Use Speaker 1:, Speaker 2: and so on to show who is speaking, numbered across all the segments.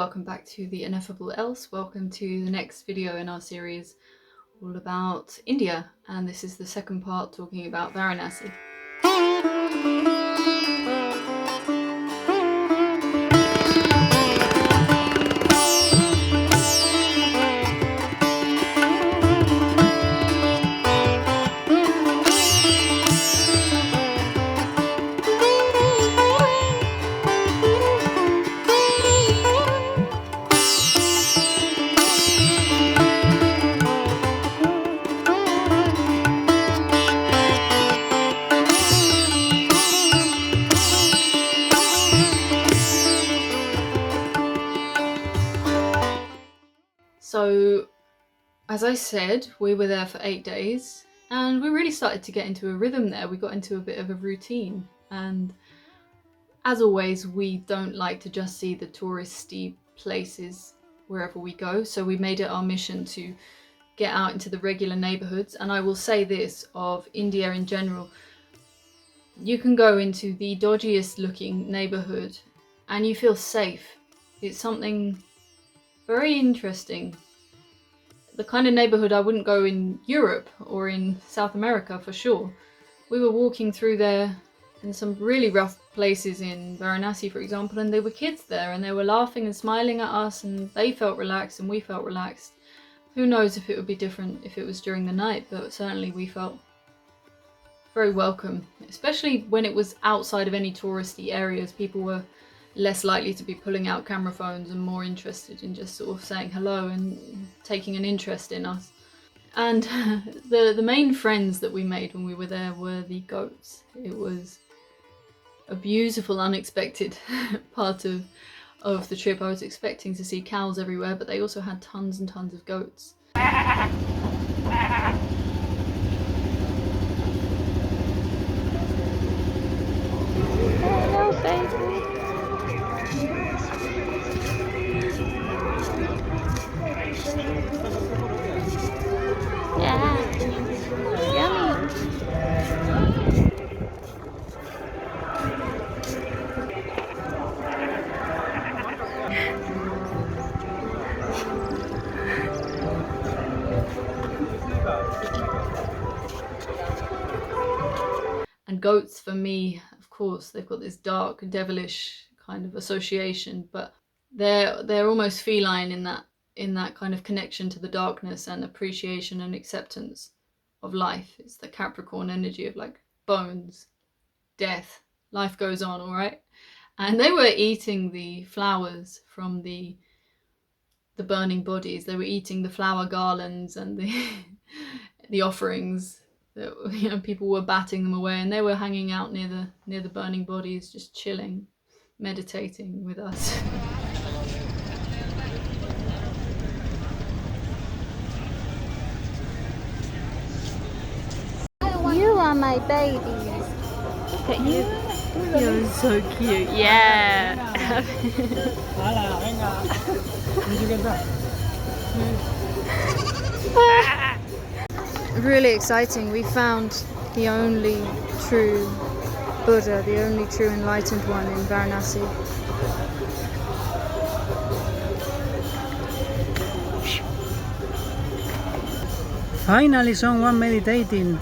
Speaker 1: welcome back to The Ineffable Else. Welcome to the next video in our series all about India, and this is the second part talking about Varanasi. So, as I said, we were there for 8 days and we really started to get into a rhythm there. We got into a bit of a routine, and as always, we don't like to just see the touristy places wherever we go, so we made it our mission to get out into the regular neighborhoods. And I will say this of India in general: you can go into the dodgiest looking neighborhood and you feel safe. It's something very interesting. The kind of neighborhood I wouldn't go in Europe or in South America for sure. We were walking through there in some really rough places in Varanasi, for example, and there were kids there and they were laughing and smiling at us, and they felt relaxed and we felt relaxed. Who knows if it would be different if it was during the night, but certainly we felt very welcome, especially when it was outside of any touristy areas. People were less likely to be pulling out camera phones and more interested in just sort of saying hello and taking an interest in us. And the main friends that we made when we were there were the goats. It was a beautiful, unexpected part of the trip. I was expecting to see cows everywhere, but they also had tons and tons of goats. Hello, baby. Yeah, yummy. And goats, for me, of course, they've got this dark, devilish kind of association, but they're almost feline in that kind of connection to the darkness and appreciation and acceptance of life. It's the Capricorn energy of like bones, death, life goes on, all right? And they were eating the flowers from the burning bodies. They were eating the flower garlands and the offerings. That, people were batting them away, and they were hanging out near the burning bodies, just chilling, meditating with us.
Speaker 2: You are my baby.
Speaker 1: Look at you. You're so cute. Yeah. Really exciting. We found the only true Buddha, the only true enlightened one in Varanasi.
Speaker 3: Finally someone meditating.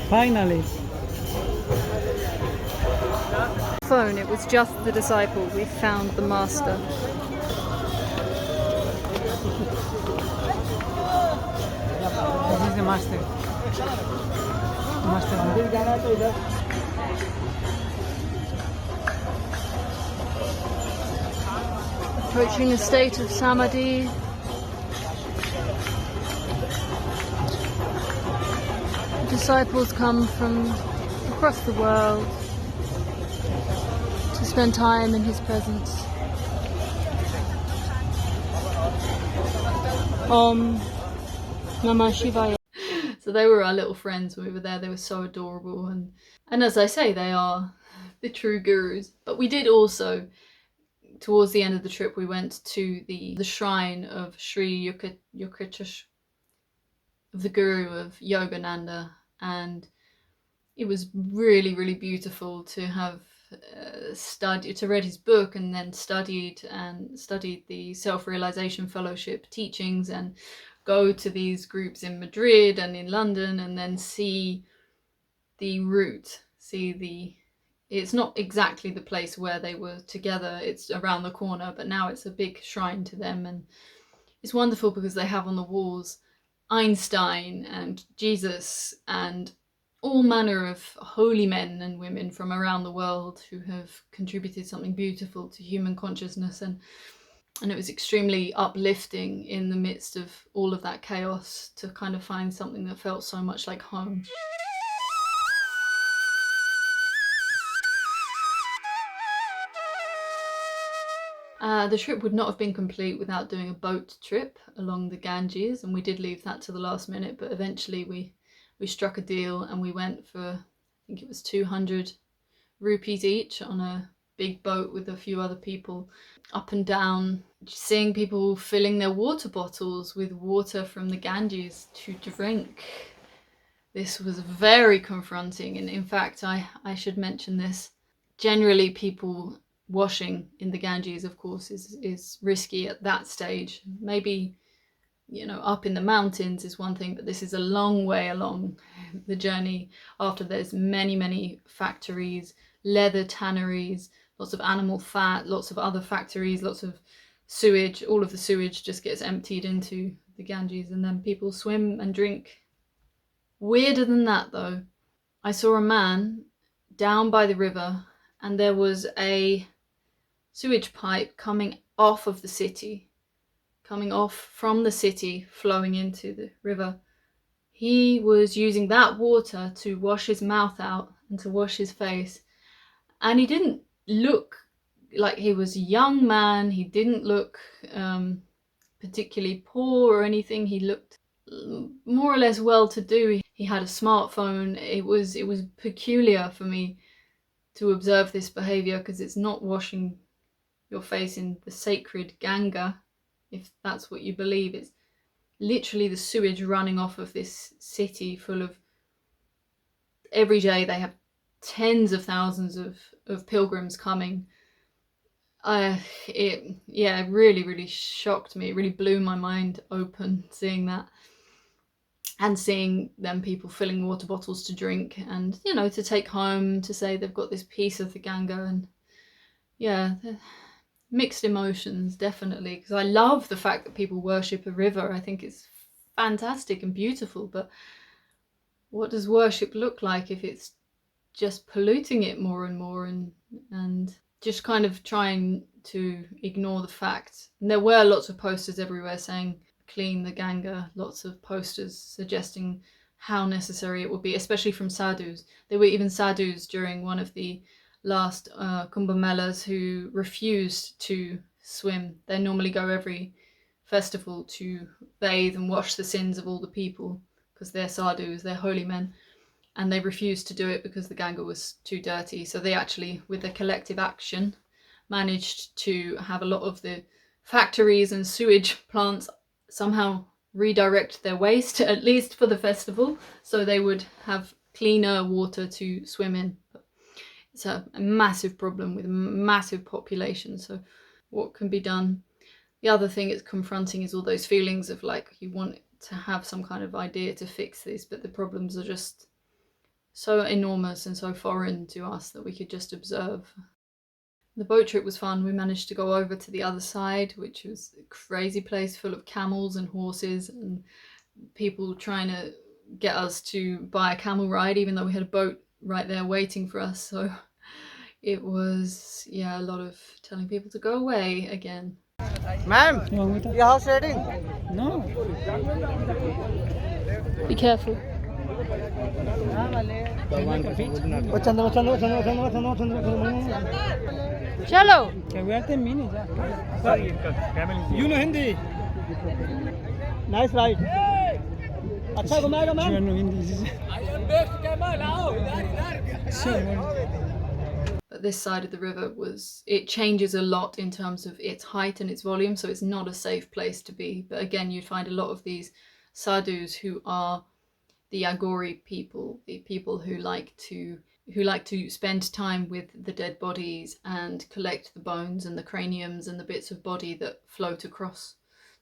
Speaker 3: Finally.
Speaker 1: Phone, it was just the disciple. We found the master.
Speaker 3: This is the master.
Speaker 1: Approaching a state of samadhi. Disciples come from across the world to spend time in his presence. Om Namah Shivaya. So they were our little friends when we were there. They were so adorable, and as I say, they are the true gurus. But we did also, towards the end of the trip, we went to the shrine of Sri Yukteswar, of the guru of Yogananda, and it was really, really beautiful to have read his book and then studied the Self-Realization Fellowship teachings and go to these groups in Madrid and in London and then see the route, it's not exactly the place where they were together, it's around the corner, but now it's a big shrine to them, and it's wonderful because they have on the walls Einstein and Jesus and all manner of holy men and women from around the world who have contributed something beautiful to human consciousness, and it was extremely uplifting in the midst of all of that chaos to kind of find something that felt so much like home. The trip would not have been complete without doing a boat trip along the Ganges, and we did leave that to the last minute, but eventually we struck a deal and we went for, I think it was 200 rupees each on a big boat with a few other people, up and down, seeing people filling their water bottles with water from the Ganges to drink. This was very confronting, and in fact, I should mention this. Generally, people washing in the Ganges, of course, is risky at that stage. Maybe, you know, up in the mountains is one thing, but this is a long way along the journey after there's many factories, leather tanneries, lots of animal fat, lots of other factories, lots of sewage. All of the sewage just gets emptied into the Ganges and then people swim and drink. Weirder than that though, I saw a man down by the river and there was a sewage pipe coming off of the city, coming off from the city, flowing into the river. He was using that water to wash his mouth out and to wash his face. And he didn't look like he was a young man. He didn't look particularly poor or anything. He looked more or less well-to-do. He had a smartphone. It was peculiar for me to observe this behavior because it's not washing your face in the sacred Ganga, if that's what you believe. It's literally the sewage running off of this city full of, every day they have tens of thousands of pilgrims coming. It really shocked me. It really blew my mind open seeing that, and seeing them people filling water bottles to drink and, you know, to take home to say they've got this piece of the Ganga. And yeah, mixed emotions, definitely, because I love the fact that people worship a river. I think it's fantastic and beautiful, but what does worship look like if it's just polluting it more and more and just kind of trying to ignore the fact? And there were lots of posters everywhere saying clean the Ganga, lots of posters suggesting how necessary it would be, especially from sadhus. There were even sadhus during one of the last Kumbh Melas who refused to swim. They normally go every festival to bathe and wash the sins of all the people because they're sadhus, they're holy men, and they refused to do it because the Ganga was too dirty. So they actually, with their collective action, managed to have a lot of the factories and sewage plants somehow redirect their waste, at least for the festival, so they would have cleaner water to swim in. But it's a massive problem with a massive population, so what can be done? The other thing it's confronting is all those feelings of like you want to have some kind of idea to fix this, but the problems are just so enormous and so foreign to us that we could just observe. The boat trip was fun. We managed to go over to the other side, which was a crazy place full of camels and horses and people trying to get us to buy a camel ride, even though we had a boat right there waiting for us. So it was, yeah, a lot of telling people to go away again.
Speaker 4: Ma'am, your house ready?
Speaker 3: No.
Speaker 1: Be careful.
Speaker 2: Chalo.
Speaker 3: Que voy a terminar ya.
Speaker 4: You know Hindi? Nice ride. अच्छा घुमाएगा ma'am?
Speaker 3: Yo no Hindi.
Speaker 1: But this side of the river it changes a lot in terms of its height and its volume, so it's not a safe place to be. But again, you'd find a lot of these sadhus who are the Agori people, the people who like to who like to spend time with the dead bodies and collect the bones and the craniums and the bits of body that float across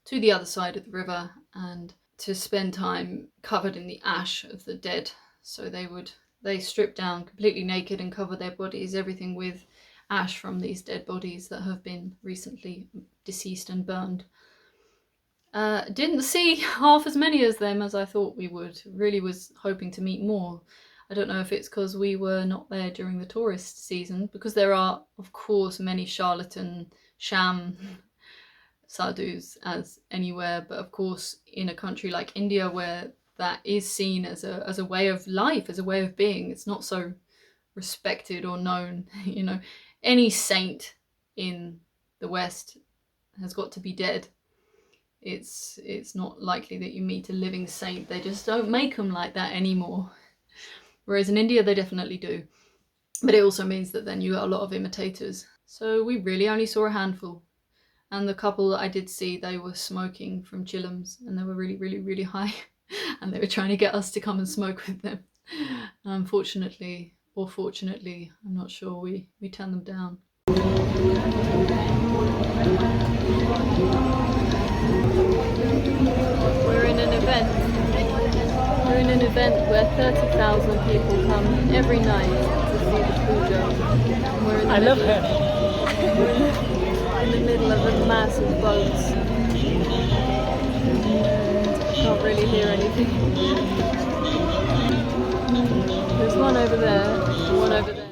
Speaker 1: to the other side of the river, and to spend time covered in the ash of the dead. So they strip down completely naked and cover their bodies, everything with ash from these dead bodies that have been recently deceased and burned. Didn't see half as many as them as I thought we would. Really was hoping to meet more. I don't know if it's because we were not there during the tourist season, because there are, of course, many charlatan, sham sadhus as anywhere, but of course in a country like India where that is seen as a way of life, as a way of being, it's not so respected or known. You know, any saint in the West has got to be dead. It's not likely that you meet a living saint. They just don't make them like that anymore. Whereas in India they definitely do. But it also means that then you got a lot of imitators. So we really only saw a handful. And the couple that I did see, they were smoking from chillums, and they were really, really, really high. And they were trying to get us to come and smoke with them. Unfortunately, or fortunately, I'm not sure, we turned them down. We're in an event where 30,000 people come every night to see the puja. We're in the in the middle of a massive boat. I can't really hear anything. There's one over there, one over there.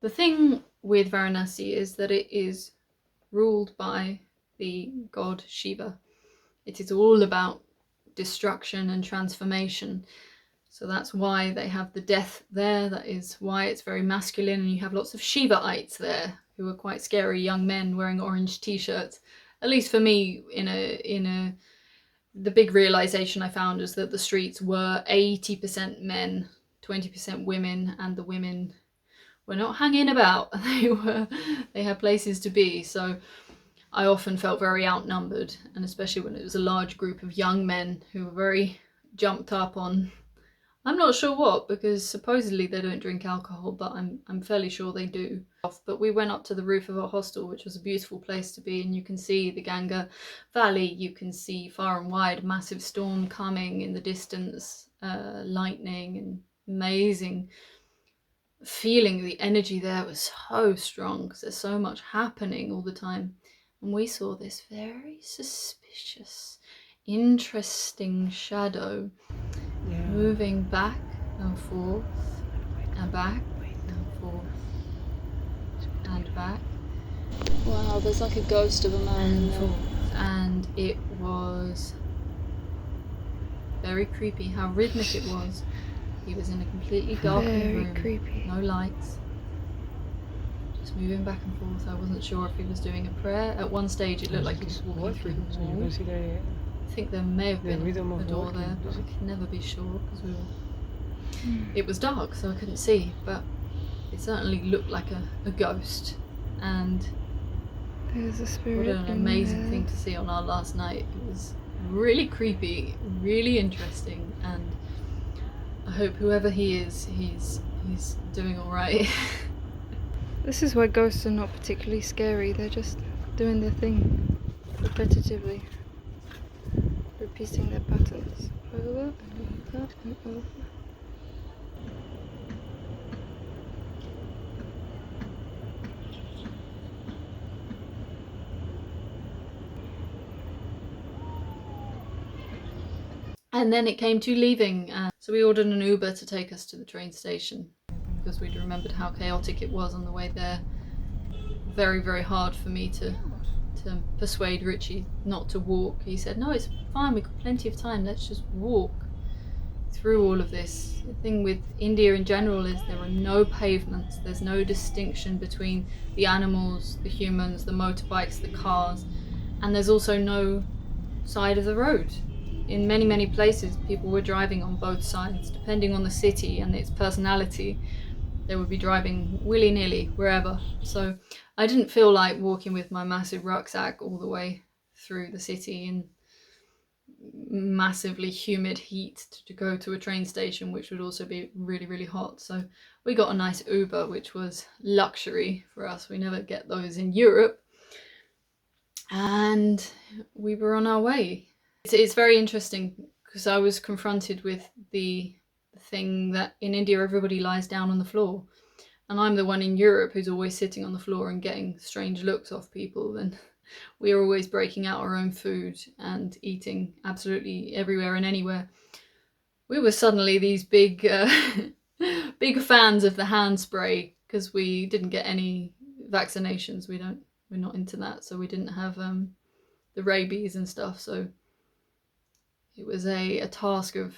Speaker 1: The thing with Varanasi is that it is ruled by the god Shiva. It is all about destruction and transformation. So that's why they have the death there. That is why it's very masculine, and you have lots of Shivaites there who are quite scary young men wearing orange t-shirts. At least for me, the big realization I found is that the streets were 80% men, 20% women, and the women were not hanging about. They had places to be. So I often felt very outnumbered, and especially when it was a large group of young men who were very jumped up on, I'm not sure what, because supposedly they don't drink alcohol, but I'm fairly sure they do. But we went up to the roof of a hostel, which was a beautiful place to be, and you can see the Ganga Valley, you can see far and wide, massive storm coming in the distance, lightning, and amazing feeling. The energy there was so strong because there's so much happening all the time. And we saw this very suspicious, interesting shadow moving back and forth and back and forth and back. Wow, there's like a ghost of a man in there. And it was very creepy how rhythmic it was. He was in a completely darkened room, creepy. No lights, just moving back and forth. I wasn't sure if he was doing a prayer. At one stage it looked like he was walking through the wall. I think there may have been a door there, but I can never be sure because it was dark, so I couldn't see, but it certainly looked like a ghost. And
Speaker 2: there's a spirit.
Speaker 1: What an amazing thing to see on our last night. It was really creepy, really interesting, and I hope whoever he is, he's doing all right.
Speaker 2: This is why ghosts are not particularly scary. They're just doing their thing repetitively, repeating their patterns over and over and over.
Speaker 1: And then it came to leaving, so we ordered an Uber to take us to the train station because we'd remembered how chaotic it was on the way there. Very, very hard for me to persuade Richie not to walk. He said, no, it's fine, we've got plenty of time, let's just walk through all of this. The thing with India in general is there are no pavements, there's no distinction between the animals, the humans, the motorbikes, the cars, and there's also no side of the road. In many, many places, people were driving on both sides. Depending on the city and its personality, they would be driving willy-nilly wherever. So I didn't feel like walking with my massive rucksack all the way through the city in massively humid heat to go to a train station, which would also be really, really hot. So we got a nice Uber, which was luxury for us. We never get those in Europe. And we were on our way. It's very interesting because I was confronted with the thing that in India everybody lies down on the floor, and I'm the one in Europe who's always sitting on the floor and getting strange looks off people, and we are always breaking out our own food and eating absolutely everywhere and anywhere. We were suddenly these big big fans of the hand spray because we didn't get any vaccinations. We're not into that, so we didn't have the rabies and stuff, so it was a task of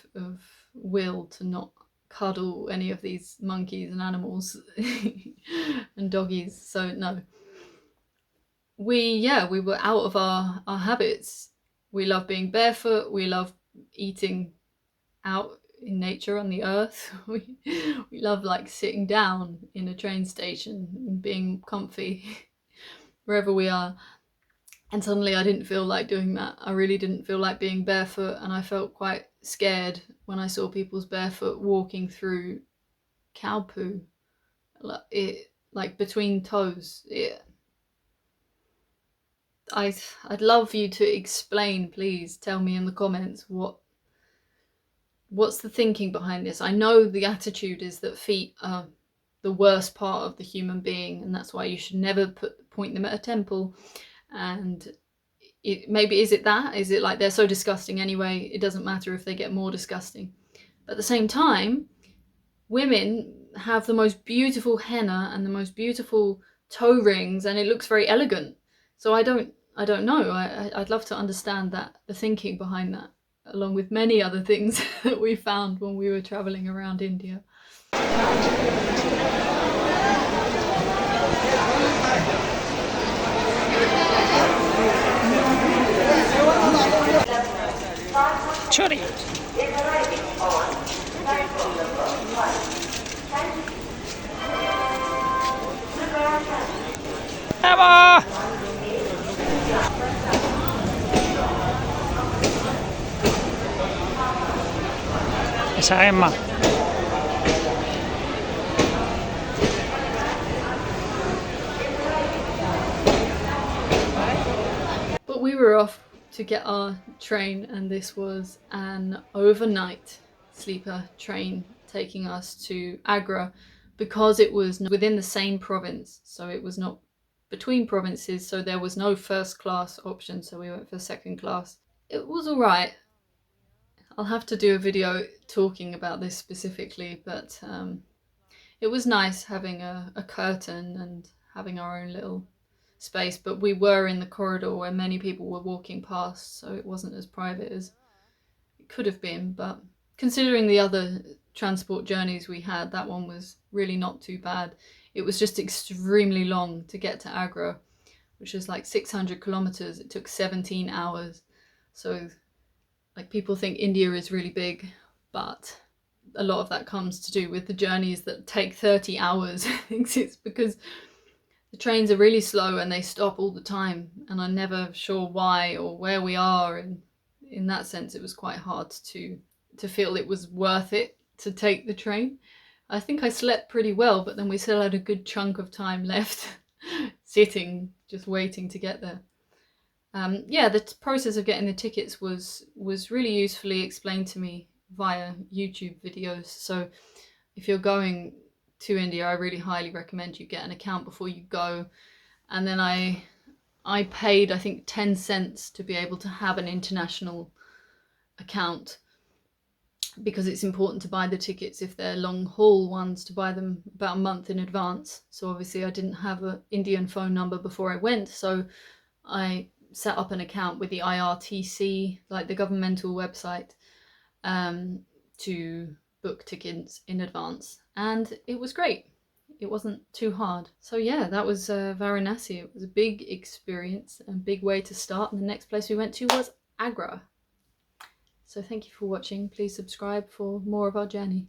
Speaker 1: will to not cuddle any of these monkeys and animals and doggies. So no, we were out of our habits. We love being barefoot, we love eating out in nature on the earth. we love like sitting down in a train station and being comfy wherever we are. And suddenly I didn't feel like doing that. I really didn't feel like being barefoot, and I felt quite scared when I saw people's barefoot walking through cow poo, like between toes. I'd love you to explain, please tell me in the comments what's the thinking behind this. I know the attitude is that feet are the worst part of the human being, and that's why you should never point them at a temple. And maybe is it like they're so disgusting anyway, it doesn't matter if they get more disgusting. But at the same time, women have the most beautiful henna and the most beautiful toe rings, and it looks very elegant. So I don't know. I'd love to understand that, the thinking behind that, along with many other things that we found when we were traveling around India.
Speaker 3: Chori. Bravo! Esa Emma.
Speaker 1: But we were off to get our train, and this was an overnight sleeper train taking us to Agra, because it was within the same province, so it was not between provinces, so there was no first class option, so we went for second class. It was alright. I'll have to do a video talking about this specifically, but it was nice having a curtain and having our own little space, but we were in the corridor where many people were walking past, so it wasn't as private as it could have been. But considering the other transport journeys we had, that one was really not too bad. It was just extremely long to get to Agra, which is like 600 kilometers. It took 17 hours. So like, people think India is really big, but a lot of that comes to do with the journeys that take 30 hours. I think it's because the trains are really slow and they stop all the time, and I'm never sure why or where we are, and in that sense it was quite hard to feel it was worth it to take the train. I think I slept pretty well, but then we still had a good chunk of time left sitting, just waiting to get there. Yeah, the process of getting the tickets was really usefully explained to me via YouTube videos. So if you're going to India, I really highly recommend you get an account before you go. And then I paid, I think, 10 cents to be able to have an international account, because it's important to buy the tickets if they're long haul ones, to buy them about a month in advance. So obviously I didn't have an Indian phone number before I went, so I set up an account with the IRTC, like the governmental website, to book tickets in advance, and it was great. It wasn't too hard. So yeah, that was Varanasi. It was a big experience and a big way to start, and the next place we went to was Agra. So thank you for watching. Please subscribe for more of our journey.